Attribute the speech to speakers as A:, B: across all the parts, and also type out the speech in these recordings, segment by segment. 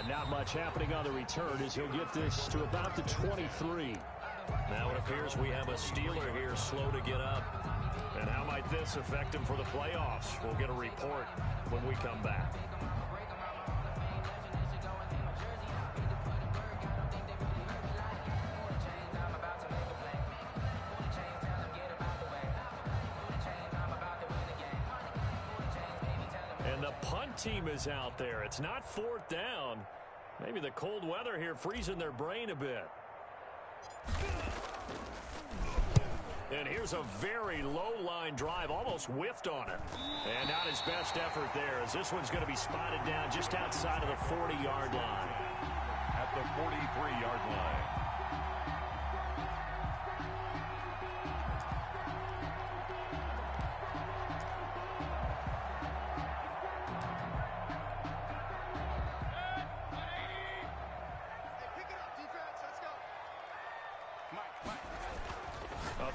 A: And not much happening on the return as he'll get this to about the 23.
B: Now it appears we have a Steeler here slow to get up. And how might this affect him for the playoffs? We'll get a report when we come back. And the punt team is out there. It's not fourth down. Maybe the cold weather here freezing their brain a bit. And here's a very low-line drive, almost whiffed on it. And not his best effort there, as this one's going to be spotted down just outside of the 40-yard line.
C: At the 43-yard line.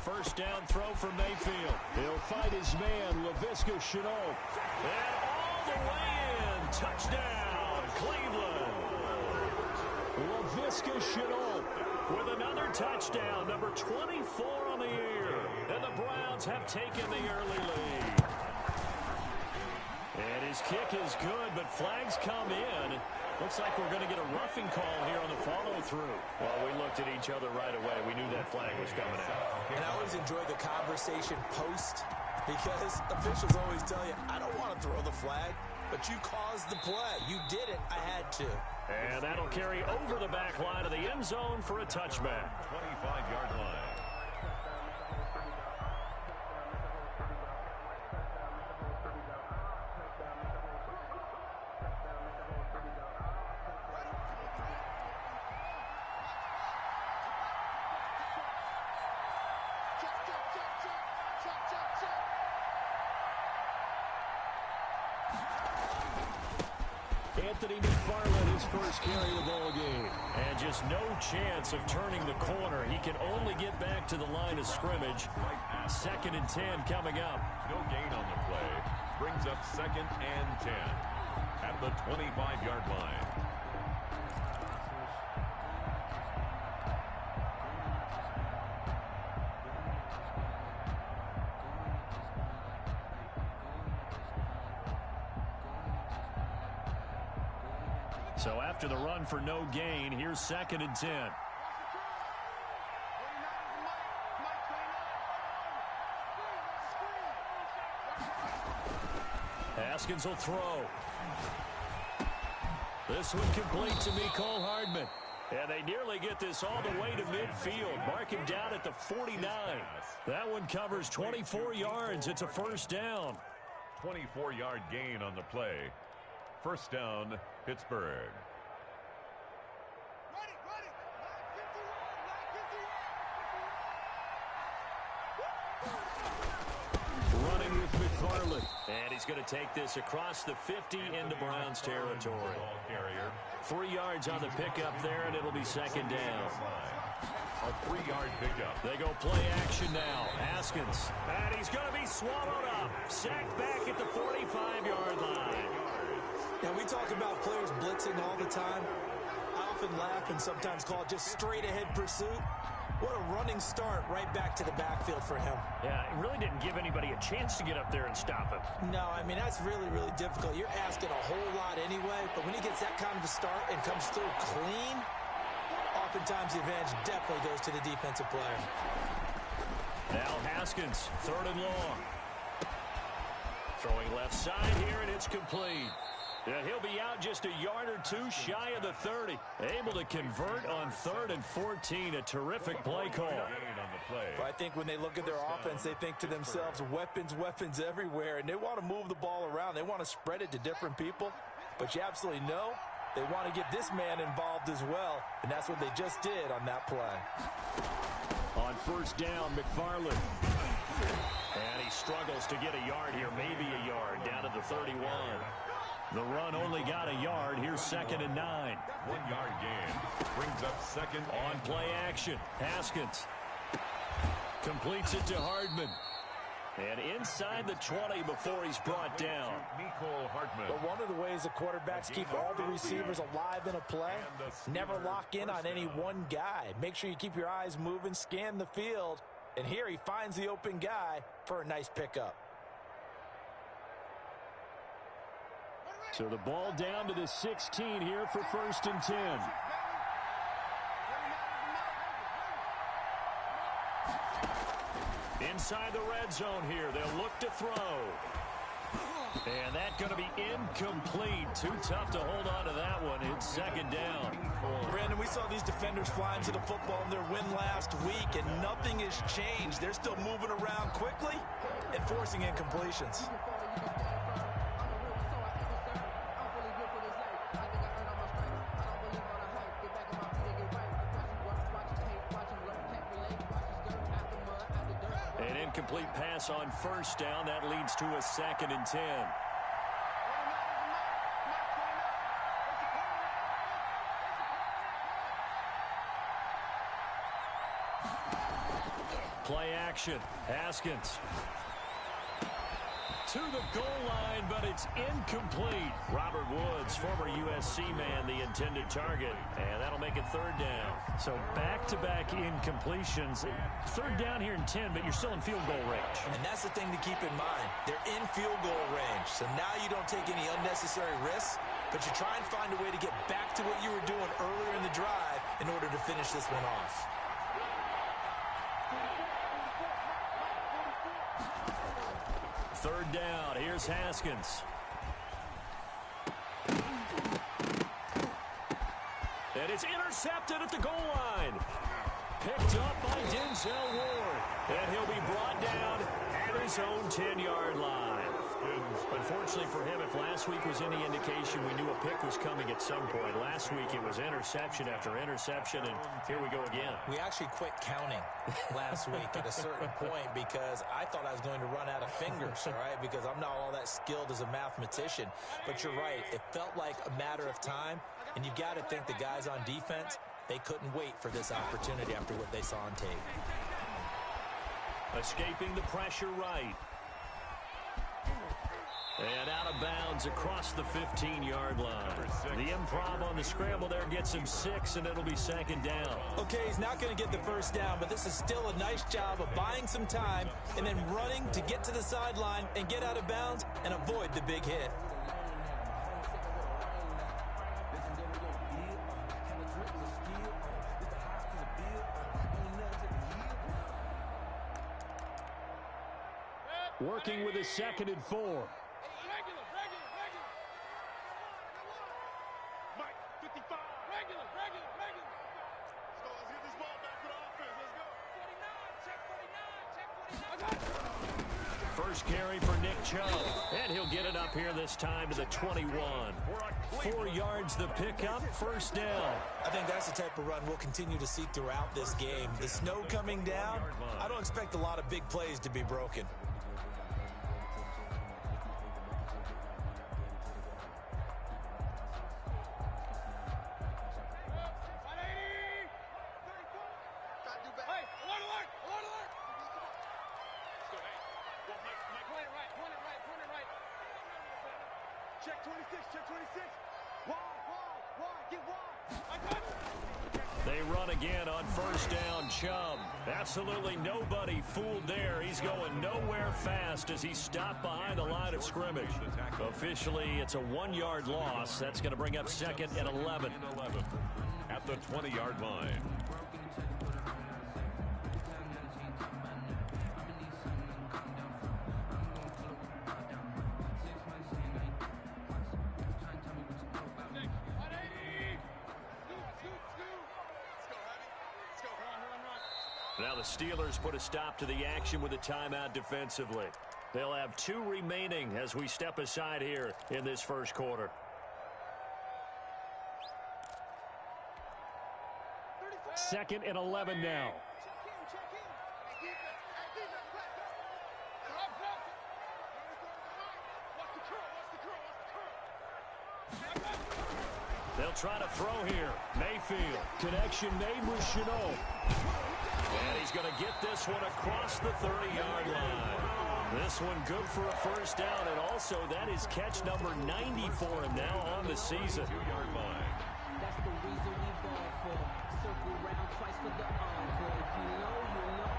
A: First down throw for Mayfield. He'll fight his man, Laviska Shenault. And all the way in. Touchdown, Cleveland. Laviska Shenault with another touchdown, number 24 on the year. And the Browns have taken the early lead. And his kick is good, but flags come in. Looks like we're going to get a roughing call here on the follow-through. Well, we looked at each other right away. We knew that flag was coming out.
D: And I always enjoy the conversation post because officials always tell you, I don't want to throw the flag, but you caused the play. You did it. I had to.
B: And that'll carry over the back line of the end zone for a touchback.
C: 25-yard line.
A: Anthony McFarland, his first carry of the ball game.
B: And just no chance of turning the corner. He can only get back to the line of scrimmage. 2nd and 10 coming up.
C: No gain on the play. Brings up 2nd and 10 at the 25-yard line.
B: So after the run for no gain, here's 2nd and 10. Haskins will throw. This one complete to Mecole Hardman. And they nearly get this all the way to midfield. Mark him down at the 49. That one covers 24 yards. It's a first down.
C: 24-yard gain on the play. First down, Pittsburgh.
A: Running with McFarland.
B: And he's going to take this across the 50 into Browns territory. 3 yards on the pickup there, and it'll be 2nd down.
C: A 3-yard pickup.
B: They go play action now. Haskins. And he's going to be swallowed up. Sacked back at the 45-yard line.
D: Now, we talk about players blitzing all the time. I often laugh and sometimes call it just straight-ahead pursuit. What a running start right back to the backfield for him.
B: Yeah, it really didn't give anybody a chance to get up there and stop him.
D: No, I mean, that's really, really difficult. You're asking a whole lot anyway, but when he gets that kind of a start and comes through clean, oftentimes the advantage definitely goes to the defensive player.
B: Now Haskins, 3rd and long. Throwing left side here, and it's complete. Yeah, he'll be out just a yard or two shy of the 30. Able to convert on 3rd and 14. A terrific play call.
D: But I think when they look at their offense, they think to themselves, weapons, weapons everywhere. And they want to move the ball around. They want to spread it to different people. But you absolutely know they want to get this man involved as well. And that's what they just did on that play.
A: On first down, McFarland.
B: And he struggles to get a yard here, maybe a yard, down to the 31. The run only got a yard. Here's 2nd and 9.
C: 1-yard gain. Brings up 2nd
B: on play action. Haskins completes it to Hardman. And inside the 20 before he's brought down.
C: Mecole Hardman.
D: But one of the ways the quarterbacks keep all the receivers alive in a play, never lock in on any one guy. Make sure you keep your eyes moving, scan the field, and here he finds the open guy for a nice pickup.
B: So the ball down to the 16 here for 1st and 10. Inside the red zone here, they'll look to throw. And that's going to be incomplete. Too tough to hold on to that one. It's 2nd down.
D: Brandon, we saw these defenders fly into the football in their win last week, and nothing has changed. They're still moving around quickly and forcing incompletions.
B: An incomplete pass on 1st down. That leads to a 2nd and 10. Play action. Haskins. To the goal line, but it's incomplete. Robert Woods, former USC man, the intended target. And that'll make it 3rd down. So back-to-back incompletions. 3rd down here in 10, but you're still in field goal range.
D: And that's the thing to keep in mind. They're in field goal range. So now you don't take any unnecessary risks, but you try and find a way to get back to what you were doing earlier in the drive in order to finish this one off.
B: Third down. Here's Haskins. And it's intercepted at the goal line. Picked up by Denzel Ward. And he'll be brought down at his own 10-yard line. Unfortunately for him, if last week was any indication, we knew a pick was coming at some point. Last week it was interception after interception, and here we go again.
D: We actually quit counting last week at a certain point because I thought I was going to run out of fingers, all right, because I'm not all that skilled as a mathematician. But you're right. It felt like a matter of time, and you've got to think the guys on defense, they couldn't wait for this opportunity after what they saw on tape.
B: Escaping the pressure right. And out of bounds across the 15-yard line. The improv on the scramble there gets him 6, and it'll be 2nd down.
D: Okay, he's not going to get the first down, but this is still a nice job of buying some time and then running to get to the sideline and get out of bounds and avoid the big hit.
B: Working with a 2nd and 4. First carry for Nick Chubb, and he'll get it up here this time to the 21. 4 yards the pickup, 1st down.
D: I think that's the type of run we'll continue to see throughout this game. The snow coming down, I don't expect a lot of big plays to be broken.
B: They run again on 1st down. Chubb. Absolutely nobody fooled there. He's going nowhere fast as he stopped behind the line of scrimmage. Officially, it's a 1-yard loss. That's going to bring up 2nd and 11.
C: At the 20-yard line.
B: Now the Steelers put a stop to the action with a timeout defensively. They'll have 2 remaining as we step aside here in this first quarter. Second and 11 now. They'll try to throw here. Mayfield. Connection made with Chenault. And he's going to get this one across the 30-yard line. This one good for a first down, and also that is catch number 90 for him now on the season.
C: 2-yard line.
E: That's the reason we ball for. Circle round twice for the encore. If you know, you know.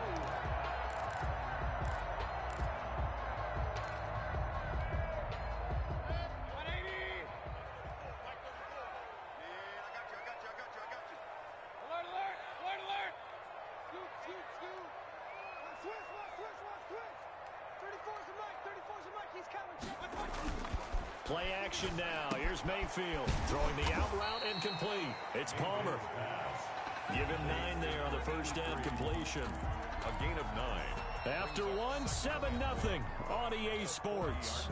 B: Play action now. Here's Mayfield throwing the out route and complete. It's Palmer. Give him 9 there on the first down completion.
C: A gain of 9.
B: After one, 7-0 on EA Sports.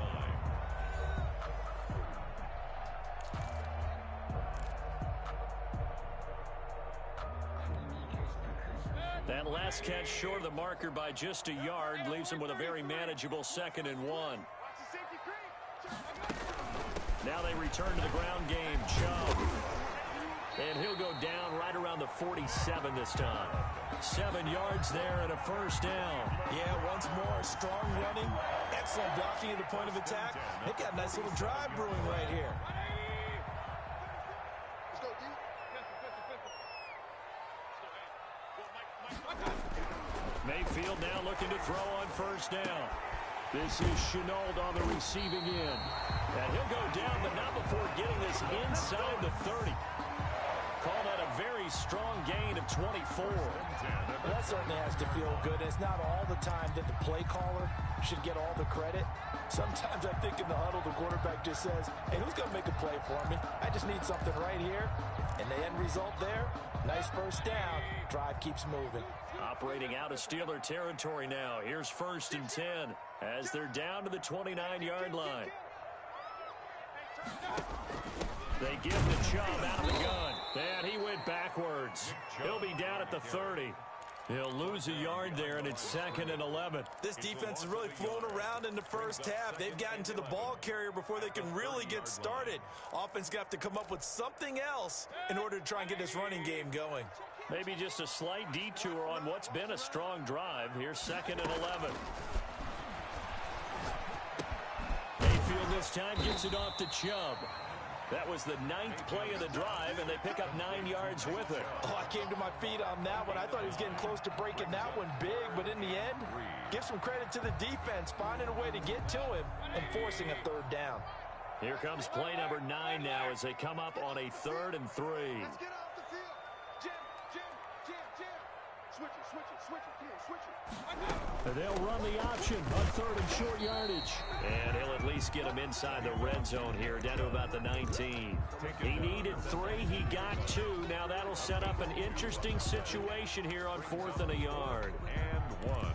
B: That last catch short of the marker by just a yard leaves him with a very manageable 2nd and 1. Now they return to the ground game. Chubb. And he'll go down right around the 47 this time. 7 yards there and a first down.
D: Yeah, once more, strong running, excellent blocking at the point of attack. They got a nice little drive brewing right here.
B: Mayfield now looking to throw on first down. This is Chenault on the receiving end. And he'll go down, but not before getting this inside the 30. Call that a very strong gain of 24.
D: Well, that certainly has to feel good. It's not all the time that the play caller should get all the credit. Sometimes I think in the huddle, the quarterback just says, hey, who's going to make a play for me? I just need something right here. And the end result there, nice first down. Drive keeps moving.
B: Operating out of Steeler territory now. Here's 1st and 10 as they're down to the 29-yard line. They give the Chubb out of the gun. And he went backwards. He'll be down at the 30. He'll lose a yard there, and it's 2nd and 11.
D: This defense has really flown around in the first half. They've gotten to the ball carrier before they can really get started. Offense got to come up with something else in order to try and get this running game going.
B: Maybe just a slight detour on what's been a strong drive. Here's 2nd and 11. Mayfield this time gets it off to Chubb. That was the 9th play of the drive, and they pick up 9 yards with it.
D: Oh, I came to my feet on that one. I thought he was getting close to breaking that one big, but in the end, give some credit to the defense, finding a way to get to him and forcing a 3rd down.
B: Here comes play number 9 now as they come up on a 3rd and 3.
F: Let's get off the field. Jim. Switch it.
B: And they'll run the option on 3rd and short yardage. And he'll at least get him inside the red zone here, down to about the 19. He needed 3. He got 2. Now that'll set up an interesting situation here on 4th and a yard.
C: And 1.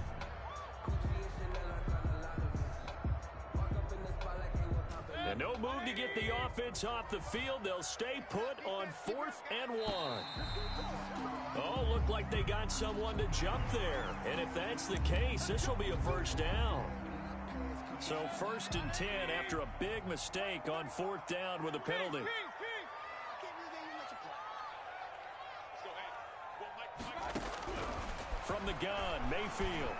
B: And no move to get the offense off the field. They'll stay put on 4th and 1. Oh, looked like they got someone to jump there. And if that's the case, this will be a first down. So 1st and 10 after a big mistake on 4th down with a penalty. From the gun, Mayfield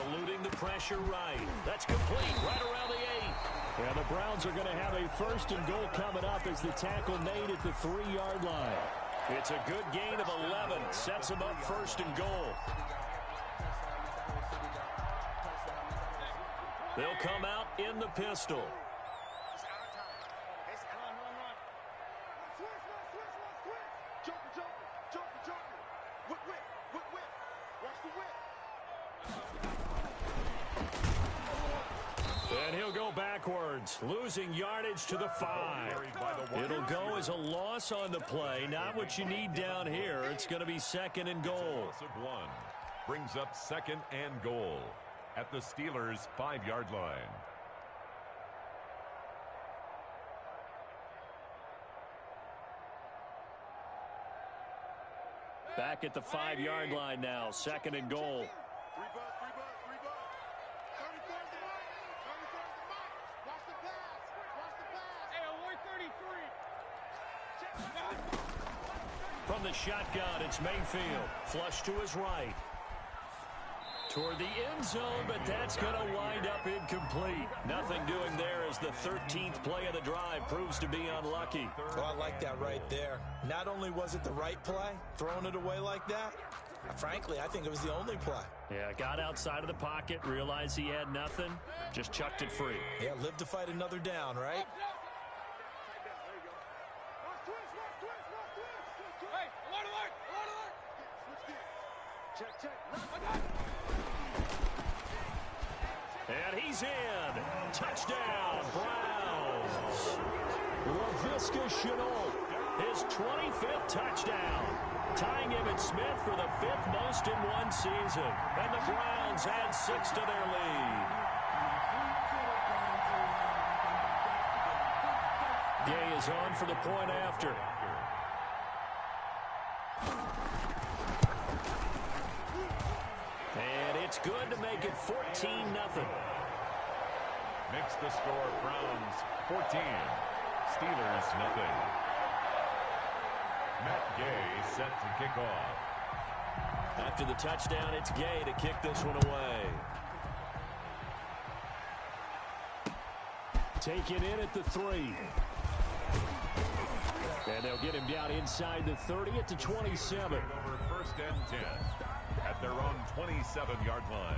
B: eluding the pressure right. That's complete right around the 8. And the Browns are going to have a 1st and goal coming up as the tackle made at the 3-yard line. It's a good gain of 11. Sets them up 1st and goal. They'll come out in the pistol. And he'll go backwards, losing yardage to the 5. It'll go as a loss on the play. Not what you need down here. It's going to be 2nd and goal.
C: Loss of 1 brings up 2nd and goal at the Steelers' 5-yard line.
B: Back at the 5-yard line now, 2nd and goal. From the shotgun, it's Mayfield. Flush to his right.
A: Toward the end zone, but that's going to wind up incomplete. Nothing doing there as the 13th play of the drive proves to be unlucky.
D: Well, I like that right there. Not only was it the right play, throwing it away like that, frankly, I think it was the only play.
A: Yeah, got outside of the pocket, realized he had nothing, just chucked it free.
D: Yeah, live to fight another down, right?
A: And he's in. Touchdown, Browns. Laviska Shenault, his 25th touchdown. Tying Emmitt Smith for the 5th most in one season. And the Browns add 6 to their lead. Gay is on for the point after. And it's good to make it 14-0.
C: Makes the score Browns 14, Steelers nothing. Matt Gay set to kick off.
A: After the touchdown, it's Gay to kick this one away. Take it in at the 3. And they'll get him down inside the 30 at the 27.
C: Over 1st and 10 at their own 27-yard line.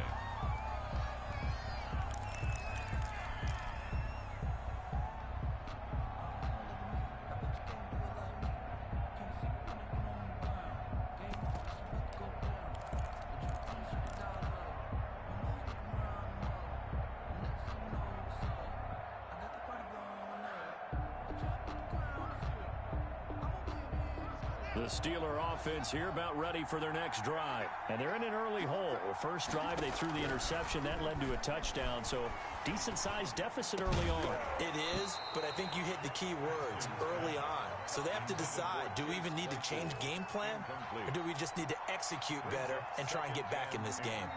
A: The Steeler offense here about ready for their next drive. And they're in an early hole. First drive, they threw the interception. That led to a touchdown. So decent-sized deficit early on.
D: It is, but I think you hit the key words, early on. So they have to decide, do we even need to change game plan? Or do we just need to execute better and try and get back in this game?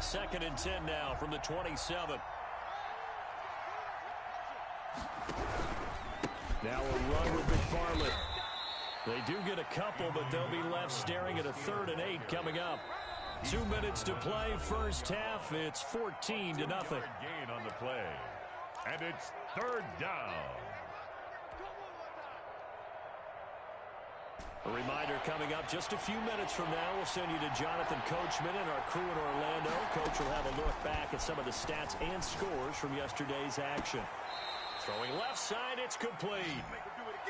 A: Second and 10 now from the 27. Now a run with McFarland. They do get a couple, but they'll be left staring at a 3rd and 8 coming up. 2 minutes to play, first half. It's 14-0.
C: Gain on the play. And it's 3rd down.
A: A reminder coming up just a few minutes from now. We'll send you to Jonathan Coachman and our crew in Orlando. Coach will have a look back at some of the stats and scores from yesterday's action. Throwing left side, it's complete.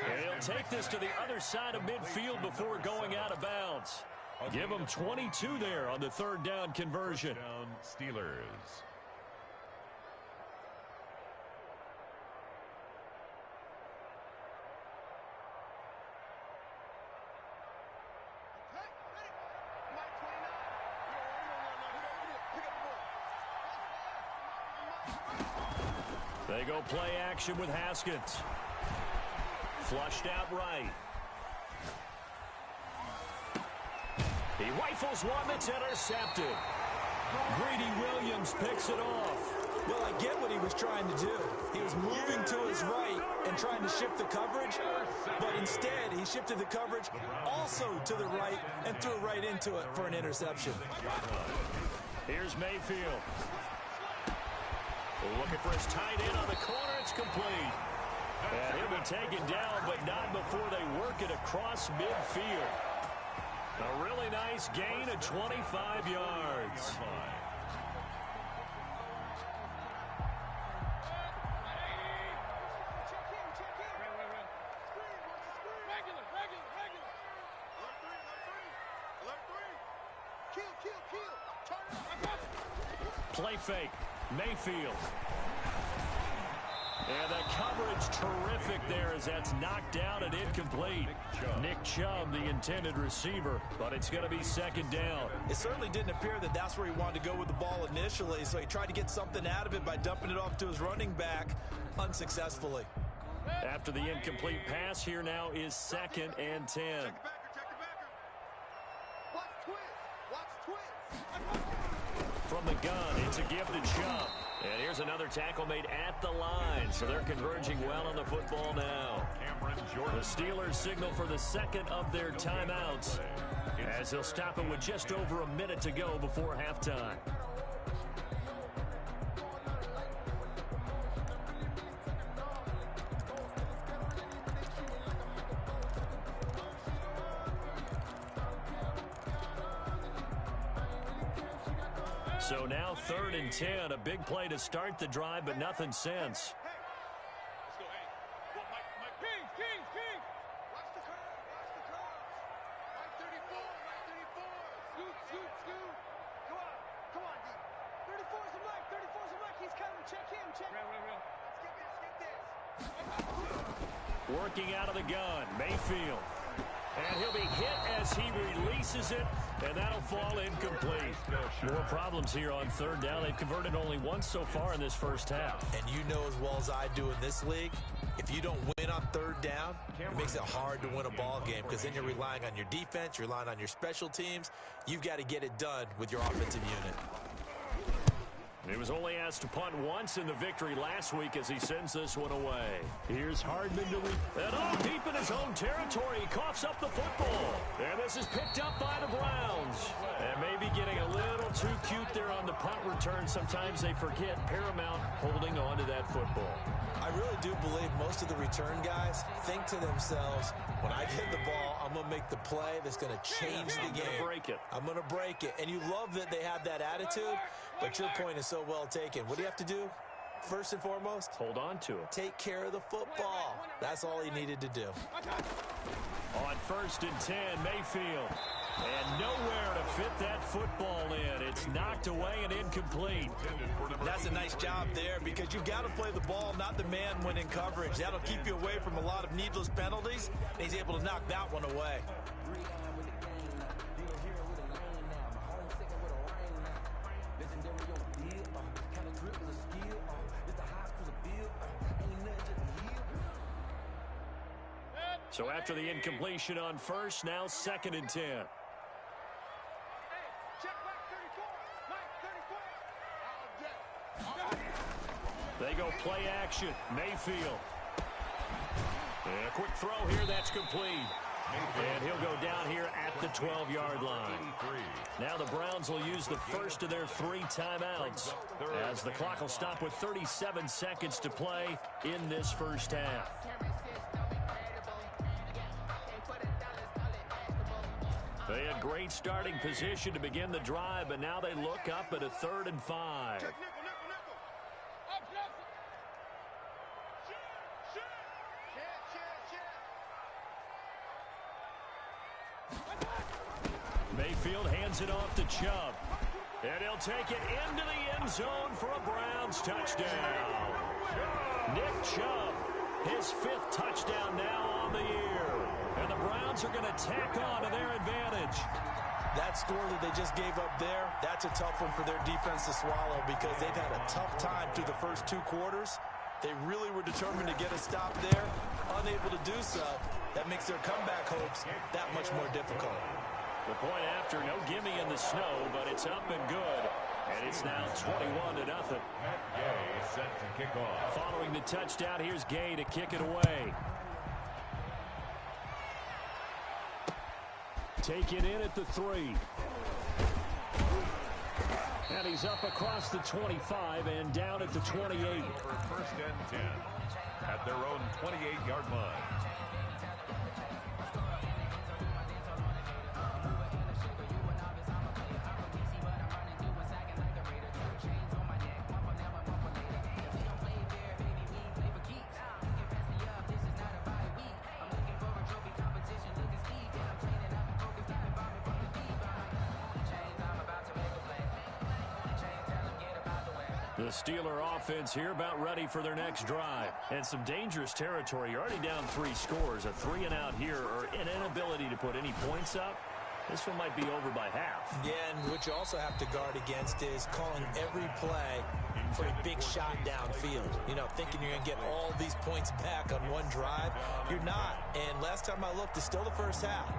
A: And he'll take this to the other side of midfield before going out of bounds. Give him 22 there on the 3rd down conversion.
C: Down Steelers.
A: They go play action with Haskins. Flushed out right. He rifles one that's intercepted. Greedy Williams picks it off.
D: Well, I get what he was trying to do. He was moving to his right and trying to shift the coverage, but instead he shifted the coverage also to the right and threw right into it for an interception.
A: Here's Mayfield. Looking for his tight end on the corner. It's complete. And he'll be taken down, but not before they work it across midfield. A really nice gain of 25 yards. Play fake. Mayfield. And the coverage terrific there as that's knocked down and incomplete. Nick Chubb, the intended receiver, but it's going to be 2nd down.
D: It certainly didn't appear that that's where he wanted to go with the ball initially, so he tried to get something out of it by dumping it off to his running back unsuccessfully.
A: After the incomplete pass, here now is 2nd and 10.
F: Watch twist. Watch twist.
A: from the gun. It's a give to Chubb. And here's another tackle made at the line. So they're converging well on the football now. The Steelers signal for the second of their timeouts, as they'll stop it with just over a minute to go before halftime. So now 3rd and 10, a big play to start the drive, but nothing since.
F: Let's go, hey. Well, Mike. King. Watch the curve. Mike 34. Scoot. Come on, D. 34's a Mike. He's coming. Check him. Real. Let's get this.
A: Working out of the gun, Mayfield. And he'll be hit as he releases it, and that'll fall incomplete. More problems here on 3rd down. They've converted only once so far in this first half.
D: And you know as well as I do in this league, if you don't win on 3rd down, it makes it hard to win a ball game, because then you're relying on your defense, you're relying on your special teams. You've got to get it done with your offensive unit.
A: He was only asked to punt once in the victory last week as he sends this one away. Here's Hardman to and deep in his own territory. He coughs up the football. And this is picked up by the Browns. And maybe getting a little too cute there on the punt return. Sometimes they forget Paramount holding on to that football.
D: I really do believe most of the return guys think to themselves, when I get the ball, I'm going to make the play that's going to change the game. I'm going to break it. And you love that they have that attitude, but your point is so well taken. What do you have to do? First and foremost,
A: hold on to it.
D: Take care of the football. That's all he needed to do.
A: On 1st and 10, Mayfield. And nowhere to fit that football in. It's knocked away and incomplete.
D: That's a nice job there, because you've got to play the ball, not the man when in coverage. That'll keep you away from a lot of needless penalties, and he's able to knock that one away.
A: So after the incompletion on 1st, now 2nd and 10. They go play action. Mayfield. And a quick throw here, that's complete. And he'll go down here at the 12-yard line. Now the Browns will use the first of their 3 timeouts, as the clock will stop with 37 seconds to play in this first half. They had great starting position to begin the drive, but now they look up at a 3rd and 5. Mayfield hands it off to Chubb. And he'll take it into the end zone for a Browns touchdown. Nick Chubb, his 5th touchdown now on the year. And the Browns are going to tack on to their advantage.
D: That score that they just gave up there, that's a tough one for their defense to swallow, because they've had a tough time through the first 2 quarters. They really were determined to get a stop there, unable to do so. That makes their comeback hopes that much more difficult.
A: The point after, no gimme in the snow, but it's up and good. And it's now 21-0.
C: Gay set to kick off.
A: Following the touchdown, here's Gay to kick it away. Take it in at the 3. And he's up across the 25 and down at the 28.
C: For 1st and 10 at their own 28-yard line.
A: The Steeler offense here about ready for their next drive. And some dangerous territory. You're already down 3 scores. A 3 and out here, or an inability to put any points up. This one might be over by half.
D: Yeah, and what you also have to guard against is calling every play for a big shot downfield. You know, thinking you're going to get all these points back on one drive. You're not. And last time I looked, it's still the first half.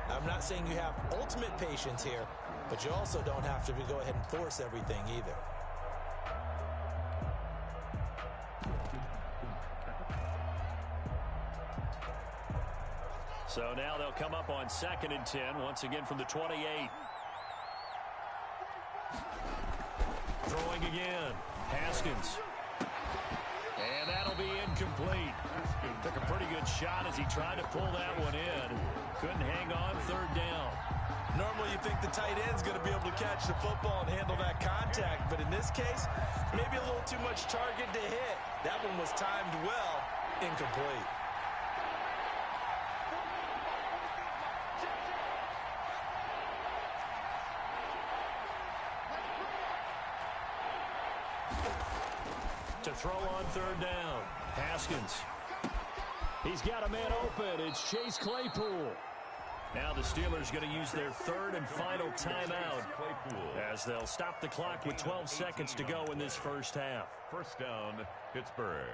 D: I'm not saying you have ultimate patience here, but you also don't have to go ahead and force everything either.
A: So now they'll come up on 2nd and 10, once again from the 28. Throwing again. Haskins. And that'll be incomplete. Took a pretty good shot as he tried to pull that one in. Couldn't hang on, 3rd down.
D: Normally you think the tight end's going to be able to catch the football and handle that contact, but in this case, maybe a little too much target to hit. That one was timed well, incomplete.
A: To throw on 3rd down. Haskins. He's got a man open. It's Chase Claypool. Now the Steelers going to use their 3rd and final timeout as they'll stop the clock with 12 seconds to go in this first half.
C: 1st down, Pittsburgh.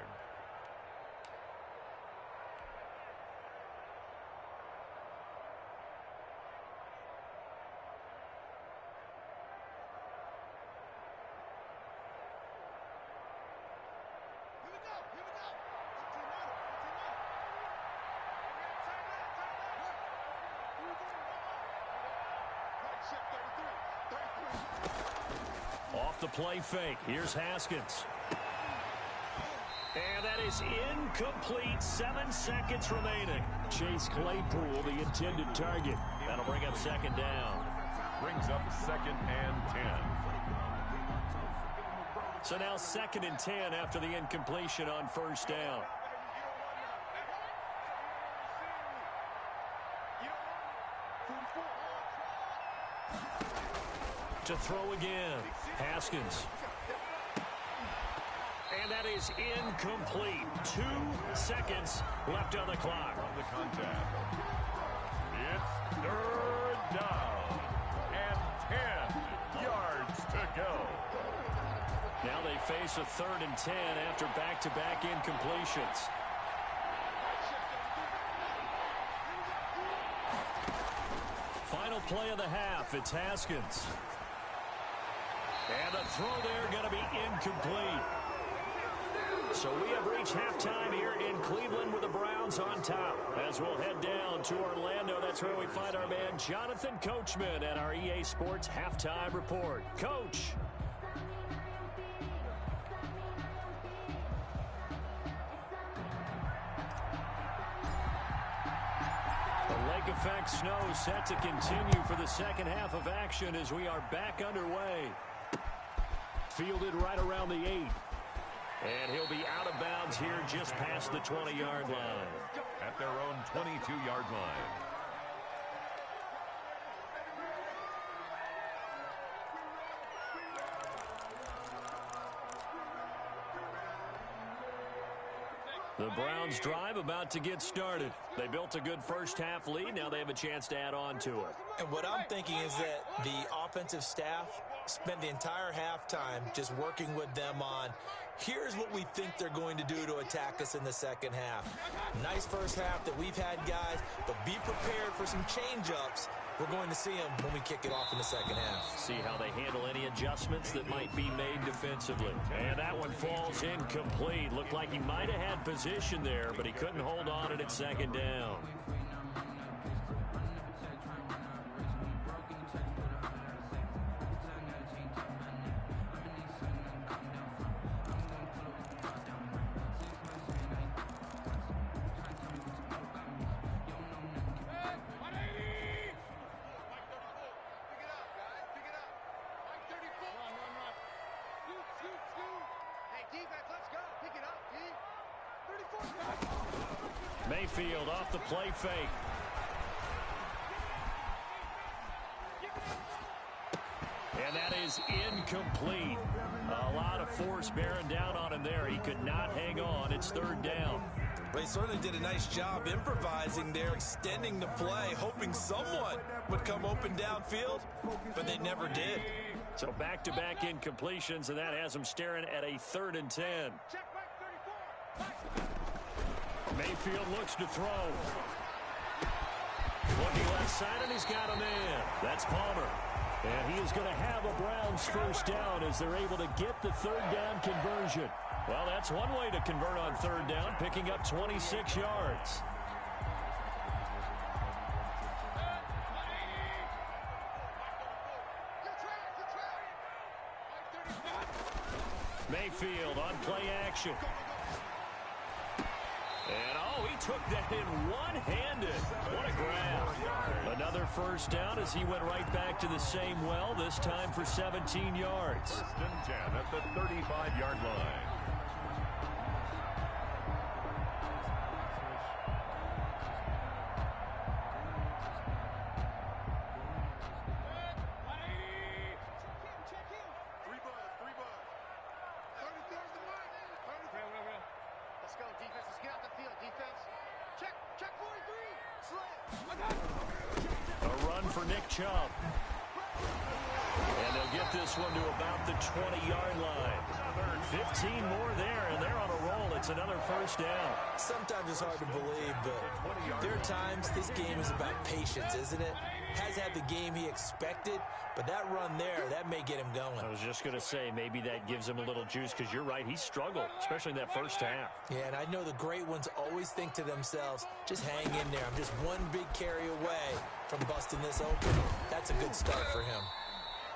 A: Off the play fake. Here's Haskins. And that is incomplete. 7 seconds remaining. Chase Claypool, the intended target. That'll bring up 2nd down.
C: Brings up 2nd and 10.
A: So now 2nd and 10 after the incompletion on 1st down. To throw again. Haskins. And that is incomplete. 2 seconds left on the clock.
C: On the contact. It's 3rd down. And 10 yards to go.
A: Now they face a 3rd and 10 after back-to-back incompletions. Final play of the half. It's Haskins. And the throw there going to be incomplete. So we have reached halftime here in Cleveland with the Browns on top. As we'll head down to Orlando, that's where we find our man Jonathan Coachman at our EA Sports Halftime Report. Coach. The lake effect snow set to continue for the second half of action as we are back underway. Fielded right around the 8. And he'll be out of bounds here just past the 20-yard line.
C: At their own 22-yard line.
A: The Browns drive about to get started. They built a good first half lead. Now they have a chance to add on to it.
D: And what I'm thinking is that the offensive staff spent the entire halftime just working with them on, here's what we think they're going to do to attack us in the second half. Nice first half that we've had, guys, but be prepared for some change-ups. We're going to see them when we kick it off in the second half.
A: See how they handle any adjustments that might be made defensively. And that one falls incomplete. Looked like he might have had position there, but he couldn't hold on at 2nd down. Mayfield off the play fake. And that is incomplete. A lot of force bearing down on him there. He could not hang on. It's 3rd down.
D: They certainly did a nice job improvising there, extending the play, hoping someone would come open downfield, but they never did.
A: So back-to-back incompletions, and that has him staring at a 3rd and 10. Mayfield looks to throw. Looking left side, and he's got a man. That's Palmer. And he is going to have a Browns first down as they're able to get the third down conversion. Well, that's one way to convert on third down, picking up 26 yards. Mayfield on play action. And, oh, he took that in one-handed. What a grab. Another first down as he went right back to the same well, this time for 17 yards.
C: First and 10 at the 35-yard line.
A: Chubb. And they'll get this one to about the 20-yard line. 15 more there, and they're on a roll. It's another first down.
D: Sometimes it's hard to believe, but there are times this game is about patience, isn't it? Has had the game he expected, but that run there, that may get him going.
A: I was just going to say, maybe that gives him a little juice, because you're right, he struggled, especially in that first half.
D: Yeah, and I know the great ones always think to themselves, just hang in there. I'm just one big carry away from busting this open. That's a good start for him.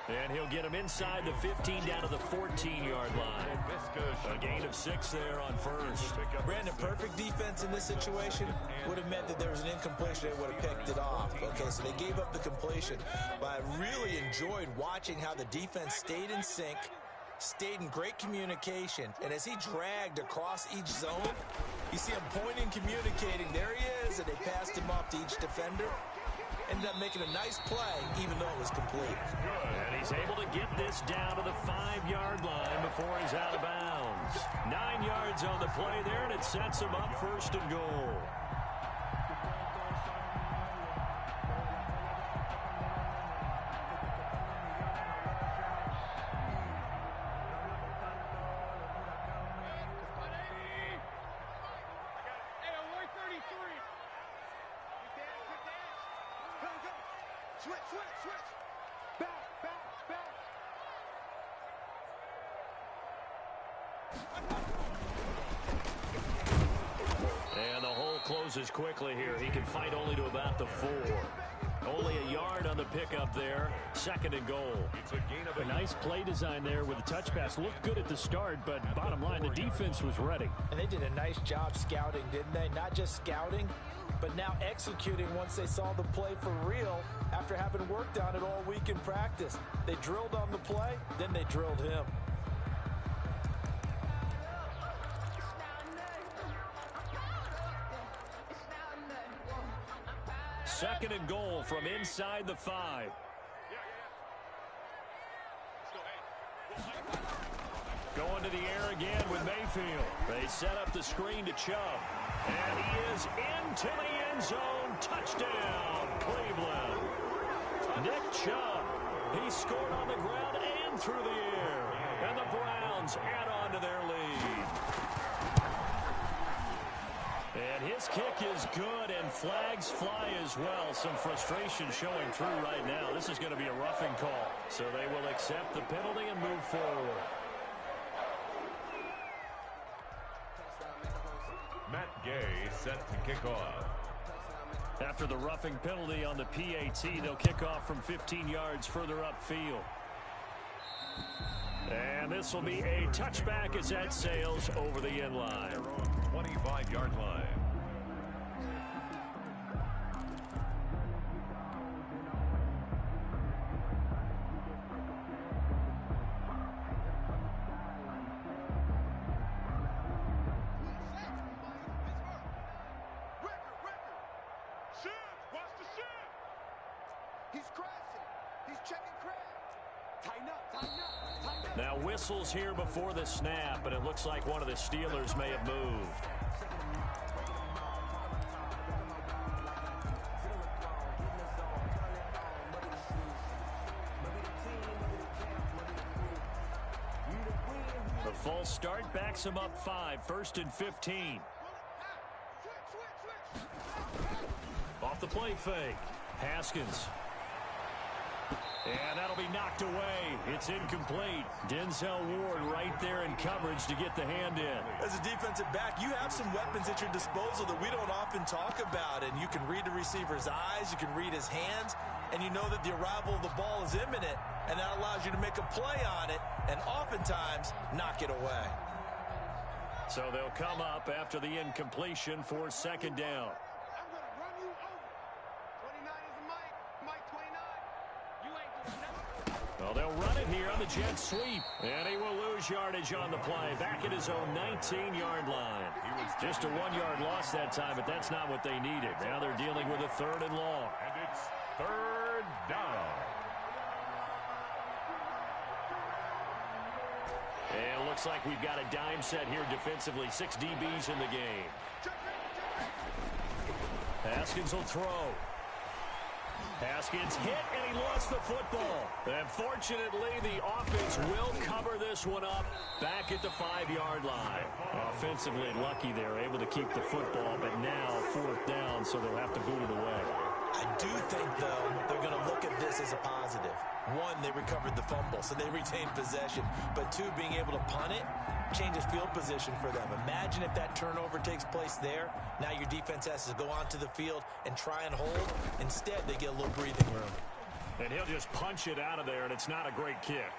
A: And he'll get him inside the 15 down to the 14-yard line. A gain of 6 there on first.
D: Brandon, perfect defense in this situation would have meant that there was an incompletion. They would have picked it off. Okay, so they gave up the completion. But I really enjoyed watching how the defense stayed in sync, stayed in great communication, and as he dragged across each zone, you see him pointing, communicating. There he is, and they passed him off to each defender. Ended up making a nice play, even though it was complete.
A: And he's able to get this down to the 5-yard line before he's out of bounds. 9 yards on the play there, and it sets him up first and goal. And the hole closes quickly here. He can fight only to about the 4. Only a yard on the pickup there. Second and goal.
C: It's a gain of
B: A nice play design there with a touch pass. Looked good at the start, but bottom line, the defense was ready.
D: And they did a nice job scouting, didn't they? Not just scouting, but now executing once they saw the play for real after having worked on it all week in practice. They drilled on the play, then they drilled him.
A: Second and goal from inside the 5. Going to the air again with Mayfield. They set up the screen to Chubb. And he is into the end zone. Touchdown, Cleveland. Nick Chubb. He scored on the ground and through the air. And the Browns add on to their lead. And his kick is good, and flags fly as well. Some frustration showing through right now. This is going to be a roughing call. So they will accept the penalty and move forward.
C: Matt Gay set to kick off.
A: After the roughing penalty on the PAT, they'll kick off from 15 yards further upfield. And this will be a touchback as that sails over the end line.
C: 25-yard line.
A: Now whistles here before the snap, and it looks like one of the Steelers may have moved. The false start backs him up 5, first and 15. Off the play fake. Haskins. And that'll be knocked away. It's incomplete. Denzel Ward right there in coverage to get the hand in.
D: As a defensive back, you have some weapons at your disposal that we don't often talk about. And you can read the receiver's eyes, you can read his hands, and you know that the arrival of the ball is imminent. And that allows you to make a play on it and oftentimes knock it away.
A: So they'll come up after the incompletion for second down.
F: I'm going to run you over. 29 is a Mike. Mike 29. You ain't doing nothing.
A: Well, they'll run it here on the jet sweep. And he will lose yardage on the play. Back at his own 19-yard line. Just a 1-yard loss that time, but that's not what they needed. Now they're dealing with a 3rd and long.
C: And it's 3rd down.
A: And it looks like we've got a dime set here defensively. 6 DBs in the game. Haskins will throw. Haskins hit, and he lost the football. Unfortunately, the offense will cover this one up back at the 5-yard line. Offensively lucky they're able to keep the football, but now 4th down, so they'll have to boot it away.
D: I do think, though, they're going to look at this as a positive. 1, they recovered the fumble, so they retained possession. But 2, being able to punt it changes field position for them. Imagine if that turnover takes place there. Now your defense has to go onto the field and try and hold. Instead, they get a little breathing room.
A: And he'll just punch it out of there, and it's not a great kick.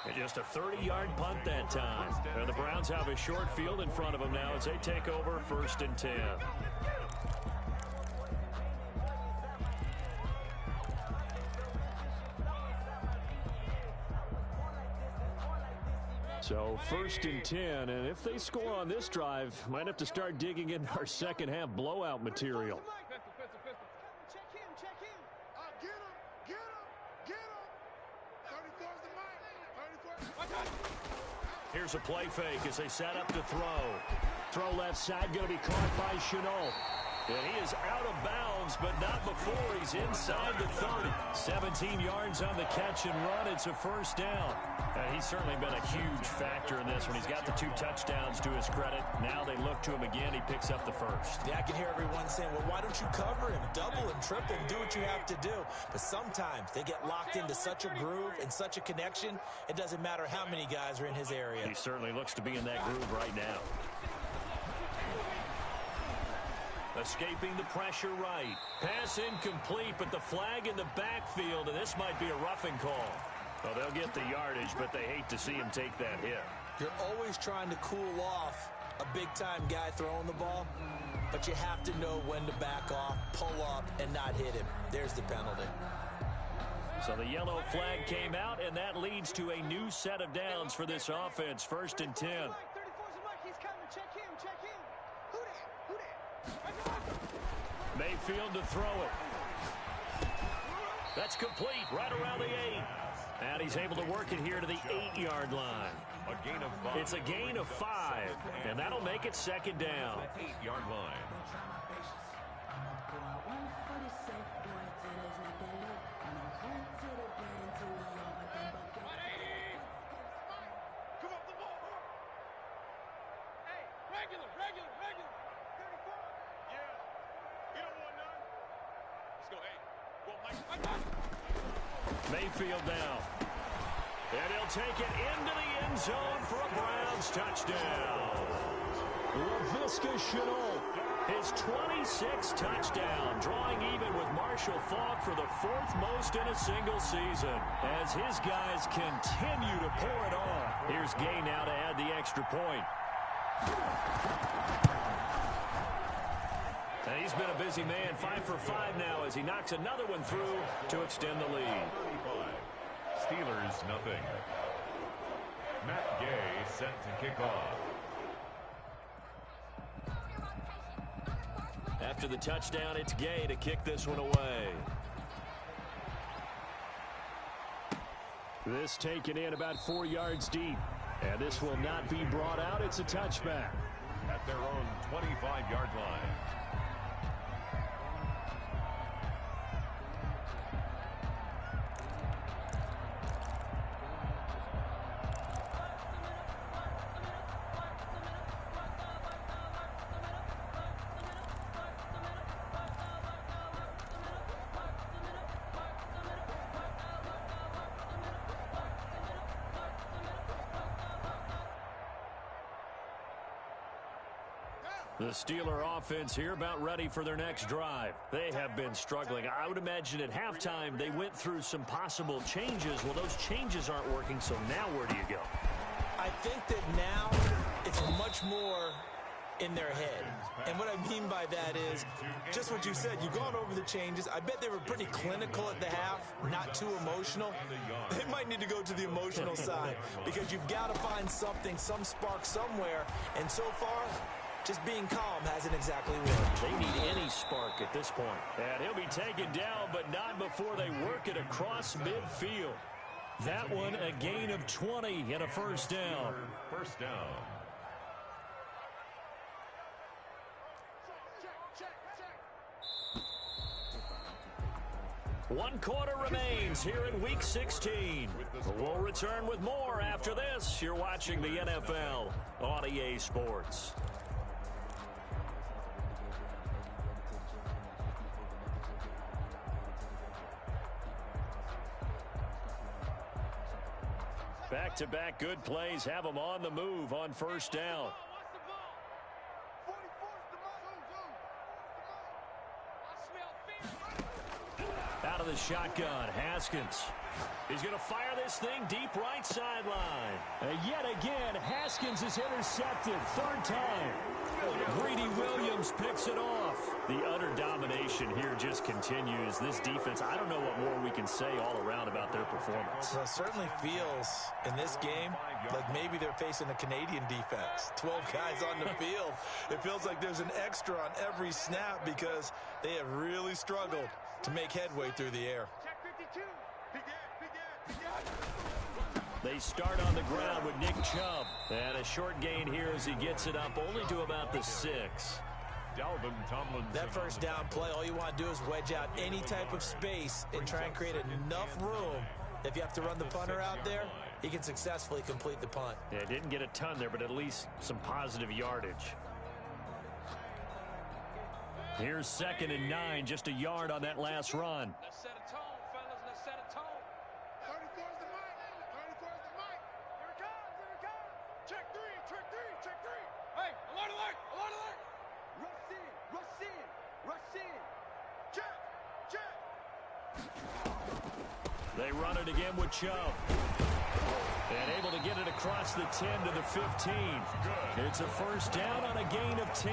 A: And just a 30-yard punt that time. And the Browns have a short field in front of them now as they take over 1st and 10. So 1st and 10, and if they score on this drive, might have to start digging into our second half blowout material.
F: Check him. Get him. Get him. Get him. 34 is the Mike. 34.
A: Here's a play fake as they set up to throw. Throw left side, going to be caught by Chenault. And he is out of bounds, but not before he's inside the 30. 17 yards on the catch and run. It's a 1st down. He's certainly been a huge factor in this one. He's got the 2 touchdowns to his credit. Now they look to him again. He picks up the 1st.
D: Yeah, I can hear everyone saying, well, why don't you cover him, double him, triple him, do what you have to do. But sometimes they get locked into such a groove and such a connection, it doesn't matter how many guys are in his area.
A: He certainly looks to be in that groove right now. Escaping the pressure right. Pass incomplete, but the flag in the backfield, and this might be a roughing call. Well, they'll get the yardage, but they hate to see him take that hit.
D: You're always trying to cool off a big-time guy throwing the ball, but you have to know when to back off, pull up, and not hit him. There's the penalty.
A: So the yellow flag came out, and that leads to a new set of downs for this offense. 1st and 10.
F: 34 is the Mike. He's coming. Check him. Who that?
A: Mayfield to throw it. That's complete right around the 8. And he's able to work it here to the 8-yard line.
C: A gain of 5.
A: It's a gain of 5, and that'll make it 2nd down.
C: 8-yard line.
F: Come up the ball. Hey, regular. 34. Yeah. You don't want none. Let's go. Hey. Well, Mike.
A: Mayfield now. And he'll take it into the end zone for a Browns touchdown. Laviska Shenault, his 26th touchdown, drawing even with Marshall Faulk for the 4th most in a single season. As his guys continue to pour it on. Here's Gay now to add the extra point. And he's been a busy man, 5 for 5 now as he knocks another one through to extend the lead.
C: 35. Steelers, nothing. Matt Gay set to kick off.
A: After the touchdown, it's Gay to kick this one away. This taken in about 4 yards deep. And this will not be brought out. It's a touchback.
C: At their own 25-yard line.
A: The Steeler offense here about ready for their next drive. They have been struggling. I would imagine at halftime they went through some possible changes. Well, those changes aren't working, so now where do you go?
D: I think that now it's much more in their head. And what I mean by that is just what you said. You've gone over the changes. I bet they were pretty clinical at the half, not too emotional. They might need to go to the emotional side because you've got to find something, some spark somewhere. And so far, just being calm hasn't exactly worked.
A: They need any spark at this point. And he'll be taken down, but not before they work it across midfield. That one, a gain of 20 and a first down.
C: First down.
A: One quarter remains here in Week 16. We'll return with more after this. You're watching the NFL on EA Sports. Back-to-back good plays have them on the move on first down. Out of the shotgun, Haskins. He's going to fire this thing deep right sideline. Yet again, Haskins is intercepted. Third time. Greedy Williams picks it off. The utter domination here just continues. This defense, I don't know what more we can say all around about their performance.
D: Well, it certainly feels in this game like maybe they're facing a Canadian defense. 12 guys on the field. It feels like there's an extra on every snap because they have really struggled to make headway through the air.
A: They start on the ground with Nick Chubb. And a short gain here as he gets it up only to about the 6.
C: Dalvin Tomlinson.
D: That first down play, all you want to do is wedge out any type of space and try and create enough room. If you have to run the punter out there, he can successfully complete the punt.
A: Yeah, didn't get a ton there, but at least some positive yardage. Here's 2nd and 9, just a yard on that last run.
F: Let's set a tone, fellas. Let's set a tone. 34 is the mic. 34 is the mic. Here it comes. Here it comes. Check three. Check three. Check three. Hey, alert, alert. Alert, alert. Rush in. Rush in. Rush in. Check. Check.
A: They run it again with Chubb. And able to get it across the 10 to the 15. It's a first down on a gain of 10.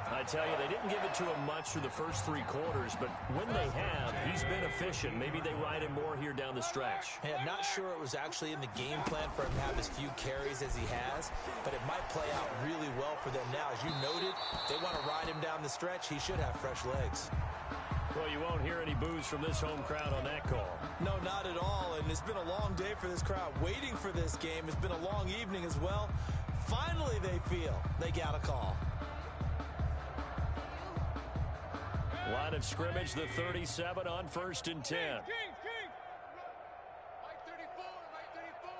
A: I tell you, they didn't give it to him much through the first 3 quarters, but when they have, he's been efficient. Maybe they ride him more here down the stretch.
D: Yeah, I'm not sure it was actually in the game plan for him to have as few carries as he has, but it might play out really well for them now. As you noted, they want to ride him down the stretch. He should have fresh legs.
A: Well, you won't hear any boos from this home crowd on that call.
D: No, not at all, and it's been a long day for this crowd. Waiting for this game. It's been a long evening as well. Finally, they feel they got a call.
A: Line of scrimmage, the 37 on 1st and 10.
F: King. Mike 34. Mike 34.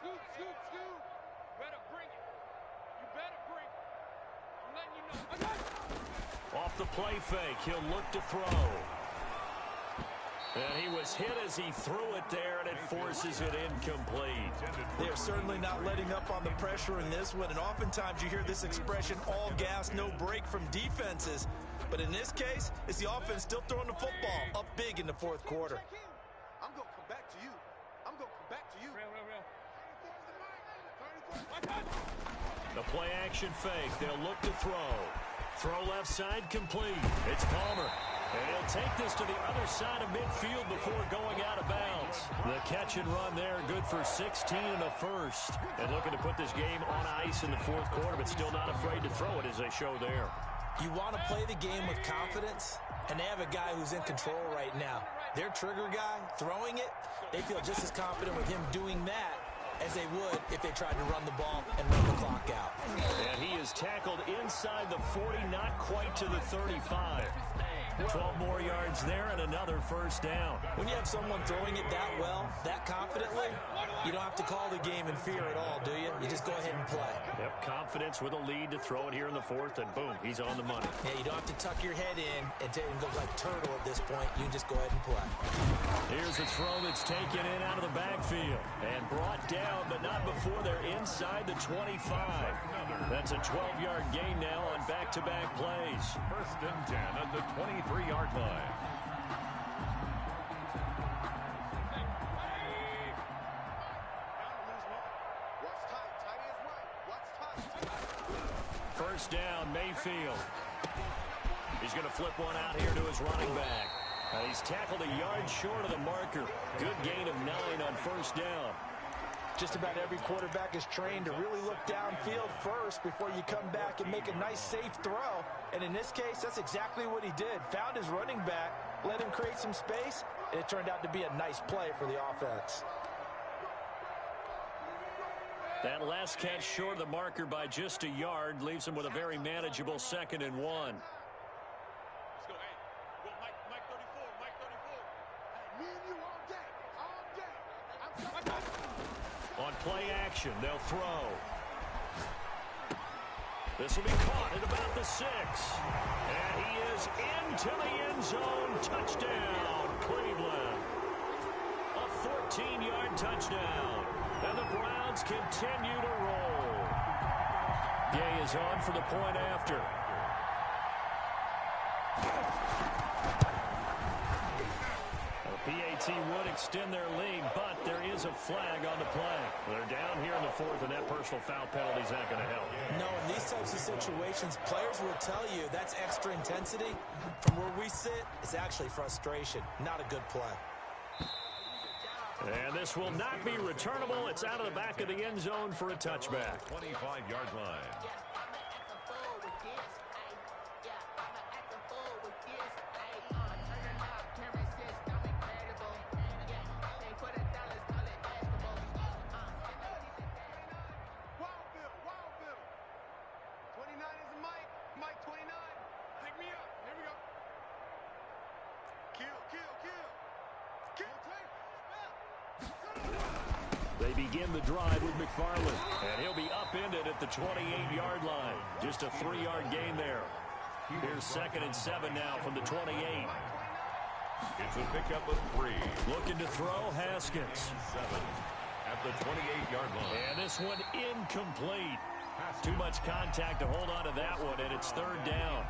F: Scoot, scoot, scoot. Better bring it. You better bring it. I'm letting you know. I got it.
A: Off the play fake, he'll look to throw. And he was hit as he threw it there, and it forces it incomplete.
D: They're certainly not letting up on the pressure in this one, and oftentimes you hear this expression, all gas, no break from defenses. But in this case, it's the offense still throwing the football up big in the 4th quarter.
F: I'm going to come back to you. I'm going to come back to you. Real. 34 is the mic. 34.
A: The play action fake, they'll look to throw. Throw left side complete. It's Palmer. And he'll take this to the other side of midfield before going out of bounds. The catch and run there, good for 16 and a first. And looking to put this game on ice in the 4th quarter, but still not afraid to throw it as they show there.
D: You want to play the game with confidence, and they have a guy who's in control right now. Their trigger guy, throwing it, they feel just as confident with him doing that as they would if they tried to run the ball and run the clock out.
A: And he is tackled inside the 40, not quite to the 35. 12 more yards there and another first down.
D: When you have someone throwing it that well, that confidently, you don't have to call the game in fear at all, do you? You just go ahead and play.
A: Yep, confidence with a lead to throw it here in the 4th, and boom, he's on the money.
D: Yeah, you don't have to tuck your head in and go like turtle at this point. You just go ahead and play.
A: Here's a throw that's taken in out of the backfield and brought down, but not before they're inside the 25. That's a 12-yard gain now on back-to-back plays.
C: 1st and 10 at the 23-yard line.
A: First down, Mayfield. He's going to flip one out here to his running back. He's tackled a yard short of the marker. Good gain of 9 on first down.
D: Just about every quarterback is trained to really look downfield first before you come back and make a nice, safe throw. And in this case, that's exactly what he did. Found his running back, let him create some space, and it turned out to be a nice play for the offense.
A: That last catch short of the marker by just a yard leaves him with a very manageable 2nd and 1.
F: Let's go, hey. Well, Mike 34, Mike 34. Hey, me and you all day, all day. I'm coming.
A: On play action, they'll throw. This will be caught at about the 6. And he is into the end zone. Touchdown, Cleveland. A 14-yard touchdown. And the Browns continue to roll. Gay is on for the point after. The PAT would extend their lead, but there is a flag on the play. They're down here in the 4th, and that personal foul penalty is not going to help.
D: No, in these types of situations, players will tell you that's extra intensity. From where we sit, it's actually frustration, not a good play.
A: And this will not be returnable. It's out of the back of the end zone for a touchback.
C: 25-yard line.
F: Wild Bill. 29 is Mike. Mike 29. Pick me up. Here we go. Kill.
A: They begin the drive with McFarland, and he'll be upended at the 28-yard line. Just a 3-yard gain there. Here's 2nd and 7 now from the 28.
C: It's a pickup of 3.
A: Looking to throw, Haskins.
C: 7 at the 28-yard line.
A: And this one incomplete. Too much contact to hold on to that one, and it's 3rd down.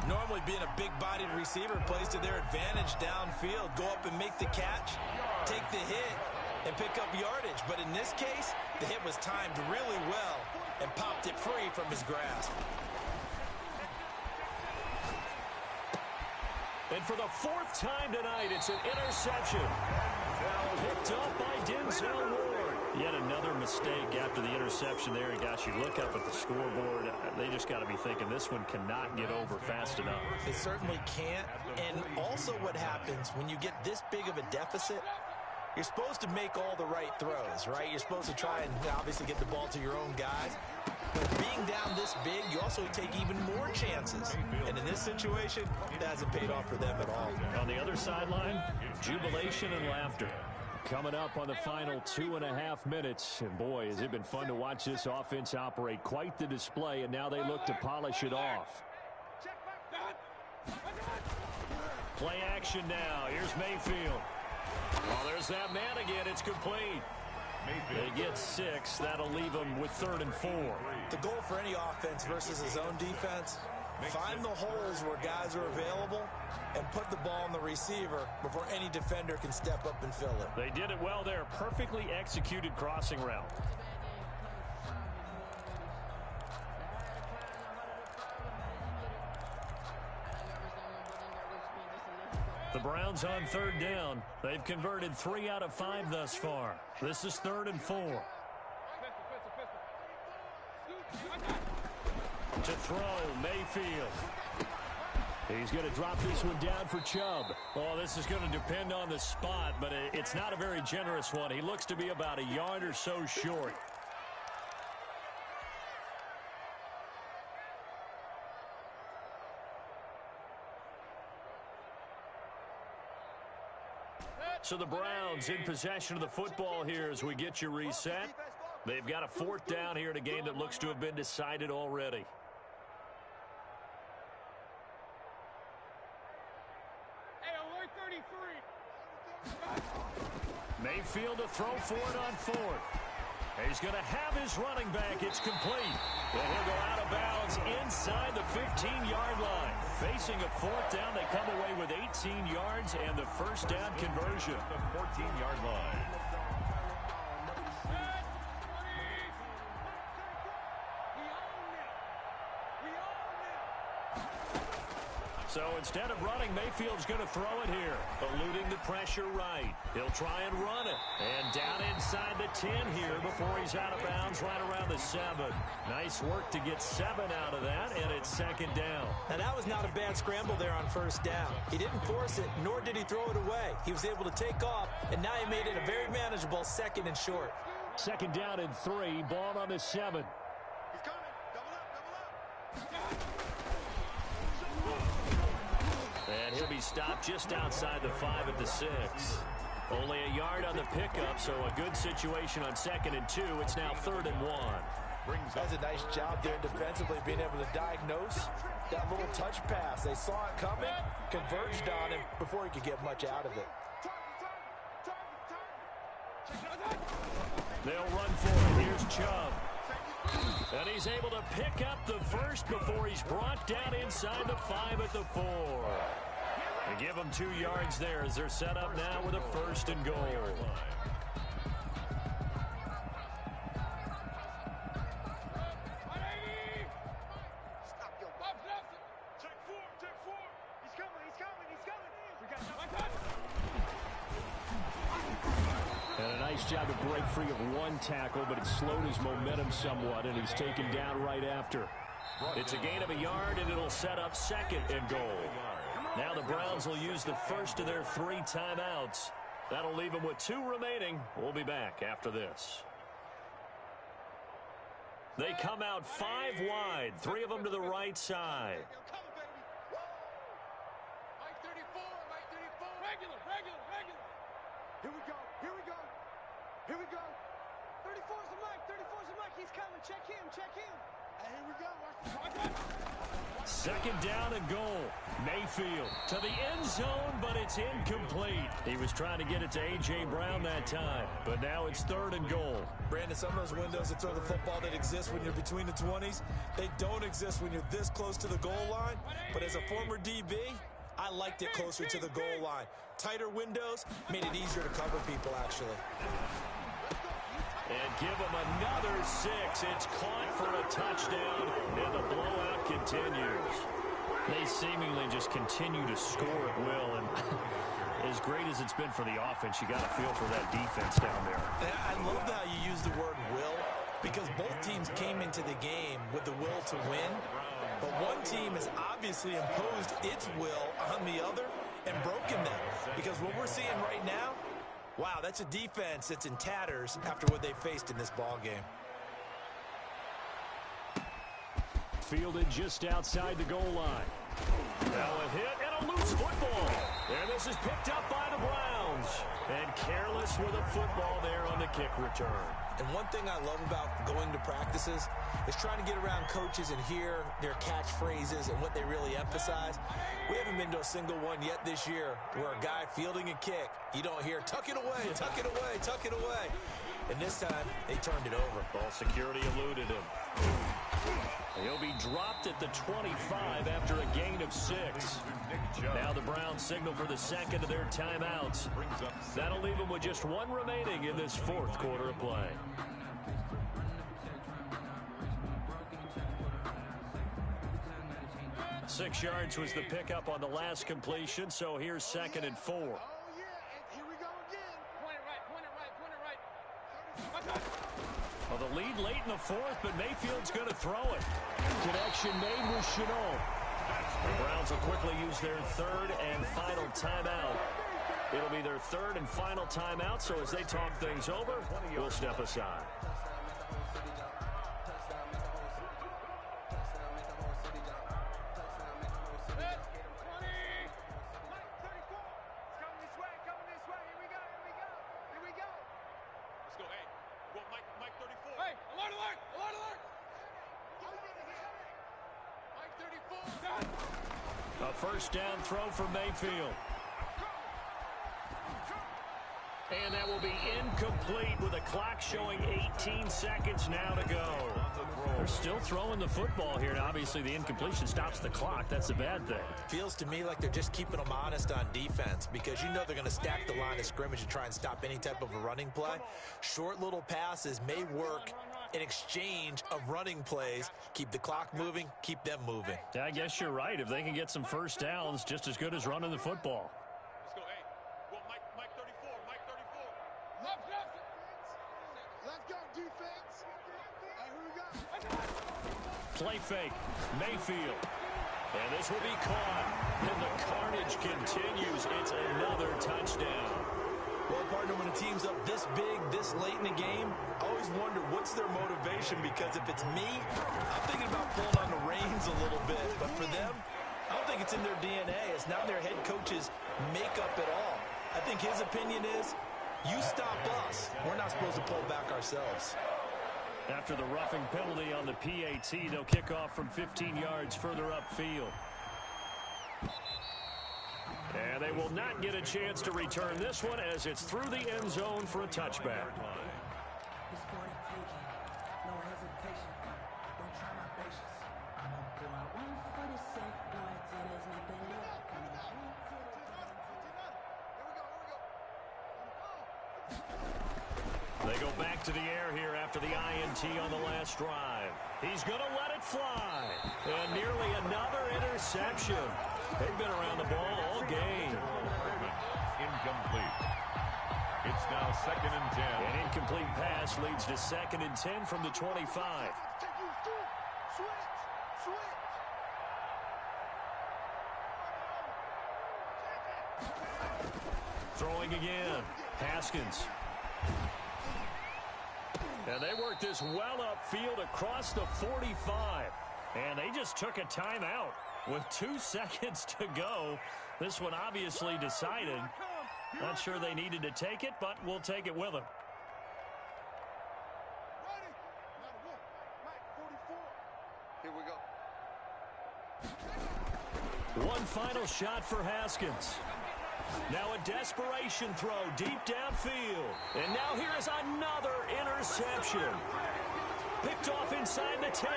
D: Normally being a big-bodied receiver plays to their advantage downfield. Go up and make the catch, take the hit, and pick up yardage. But in this case, the hit was timed really well and popped it free from his grasp.
A: And for the 4th time tonight, it's an interception. Picked up by Denzel Ward. Yet another mistake after the interception there. And gosh, you look up at the scoreboard, they just got to be thinking this one cannot get over fast enough.
D: It certainly can't. And also what happens when you get this big of a deficit, you're supposed to make all the right throws, right? You're supposed to try and obviously get the ball to your own guys. But being down this big, you also take even more chances. And in this situation, it hasn't paid off for them at all.
A: On the other sideline, jubilation and laughter. Coming up on the final 2.5 minutes. And boy, has it been fun to watch this offense operate. Quite the display, and now they look to polish it off. Play action now. Here's Mayfield. Well, there's that man again. It's complete. They get 6. That'll leave them with 3rd and 4.
D: The goal for any offense versus his own defense, find the holes where guys are available and put the ball on the receiver before any defender can step up and fill it.
A: They did it well there. Perfectly executed crossing route. The Browns on 3rd down. They've converted 3 out of 5 thus far. This is 3rd and 4. To throw, Mayfield. He's going to drop this one down for Chubb. Oh, this is going to depend on the spot, but it's not a very generous one. He looks to be about a yard or so short. So the Browns in possession of the football here as we get you reset. They've got a 4th down here in a game that looks to have been decided already.
F: Hey, alert 33.
A: Mayfield to throw for it on 4th. He's going to have his running back. It's complete. And he'll go out of bounds inside the 15-yard line. Facing a fourth down, they come away with 18 yards and the first down conversion.
C: The 14-yard line.
A: So instead of running, Mayfield's going to throw it here. Eluding the pressure right. He'll try and run it. And down inside the 10 here before he's out of bounds right around the 7. Nice work to get 7 out of that, and it's second down.
D: Now, that was not a bad scramble there on first down. He didn't force it, nor did he throw it away. He was able to take off, and now he made it a very manageable second and short.
A: Second down and 3, ball on the 7.
F: He's coming. Double up.
A: And he'll be stopped just outside the 5 at the 6. Only a yard on the pickup, so a good situation on 2nd and 2. It's now 3rd and 1.
D: That's a nice job there defensively, being able to diagnose that little touch pass. They saw it coming, converged on him before he could get much out of it.
A: They'll run for it. Here's Chubb. And he's able to pick up the first before he's brought down inside the 5 at the 4. They give him 2 yards there as they're set up now with a 1st and goal. And a nice job to break free of one tackle, but it slowed his momentum somewhat, and he's taken down right after. It's a gain of a yard, and it'll set up 2nd and goal. Now the Browns will use the first of their 3 timeouts. That'll leave them with 2 remaining. We'll be back after this. They come out 5 wide, 3 of them to the right side.
F: Here we go. 34's the mic. He's coming. Check him. And here we go.
A: Second down and goal. Mayfield to the end zone, but it's incomplete. He was trying to get it to A.J. Brown that time, but now it's 3rd and goal.
D: Brandon, some of those windows to throw the football that exist when you're between the 20s, they don't exist when you're this close to the goal line. But as a former DB, I liked it closer to the goal line. Tighter windows made it easier to cover people, actually.
A: And give him another 6. It's caught for a touchdown, and the blowout continues. They seemingly just continue to score at will, and as great as it's been for the offense, you got to feel for that defense down there.
D: I love how you use the word will, because both teams came into the game with the will to win, but one team has obviously imposed its will on the other and broken them, because what we're seeing right now, wow, that's a defense that's in tatters after what they faced in this ball game.
A: Fielded just outside the goal line. Now a hit and a loose football. And this is picked up by the Browns. And careless with a football there on the kick return.
D: And one thing I love about going to practices is trying to get around coaches and hear their catchphrases and what they really emphasize. We haven't been to a single one yet this year where a guy fielding a kick, you don't hear, tuck it away, tuck it away, tuck it away. And this time, they turned it over.
A: Ball security eluded him. He'll be dropped at the 25 after a gain of 6. Now the Browns signal for the 2nd of their timeouts. That'll leave them with just 1 remaining in this 4th quarter of play. Six yards was the pickup on the last completion, so here's 2nd and 4.
F: Oh, yeah. And here we go again. Point it right.
A: Well, the lead late in the 4th, but Mayfield's going to throw it. Connection made with Chenault. The Browns will quickly use their 3rd and final timeout. It'll be their 3rd and final timeout, so as they talk things over, we'll step aside. A first down throw for Mayfield. And that will be incomplete with the clock showing 18 seconds now to go. They're still throwing the football here, and obviously the incompletion stops the clock. That's a bad thing.
D: Feels to me like they're just keeping them honest on defense because you know they're going to stack the line of scrimmage and try and stop any type of a running play. Short little passes may work in exchange of running plays. Keep the clock moving, keep them moving.
A: Yeah, I guess you're right. If they can get some first downs, just as good as running the football.
F: Let's go, hey. Well, Mike 34, Mike 34. Left. Let's go, defense. All right, who we got?
A: Play fake. Mayfield. And this will be caught. And the carnage continues. It's another touchdown.
D: Well, partner, when a team's up this big, this late in the game, I always wonder what's their motivation, because if it's me, I'm thinking about pulling on the reins a little bit. But for them, I don't think it's in their DNA. It's not their head coach's makeup at all. I think his opinion is, you stop us, we're not supposed to pull back ourselves.
A: After the roughing penalty on the PAT, they'll kick off from 15 yards further upfield. And they will not get a chance to return this one as it's through the end zone for a touchback.
E: It's for the taking. No hesitation. Don't try my patience. I'm a boy. One for the safe boy. Till there's nothing left.
A: They go back to the air here after the INT on the last drive. He's going to let it fly. And nearly another interception. They've been around the ball all game.
C: Incomplete. It's now 2nd and 10.
A: An incomplete pass leads to 2nd and 10 from the 25. Throwing again. Haskins. And they work this well upfield across the 45. And they just took a timeout with 2 seconds to go. This one obviously decided. Not sure they needed to take it, but we'll take it with them.
F: Here we go.
A: One final shot for Haskins. Now a desperation throw deep downfield. And now here is another interception. Picked off inside the 10.